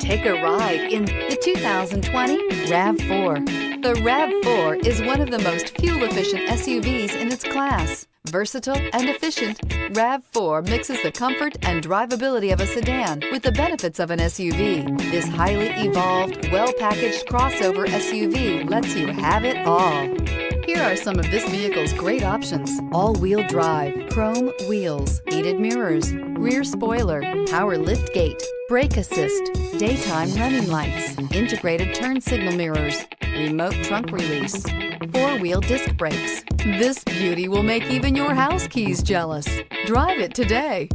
Take a ride in the 2020 RAV4. The RAV4 is one of the most fuel-efficient SUVs in its class. Versatile and efficient, RAV4 mixes the comfort and drivability of a sedan with the benefits of an SUV. This highly evolved, well-packaged crossover SUV lets you have it all. Here are some of this vehicle's great options: all-wheel drive, chrome wheels, heated mirrors, rear spoiler, power liftgate, brake assist, daytime running lights, integrated turn signal mirrors, remote trunk release, four-wheel disc brakes. This beauty will make even your house keys jealous. Drive it today.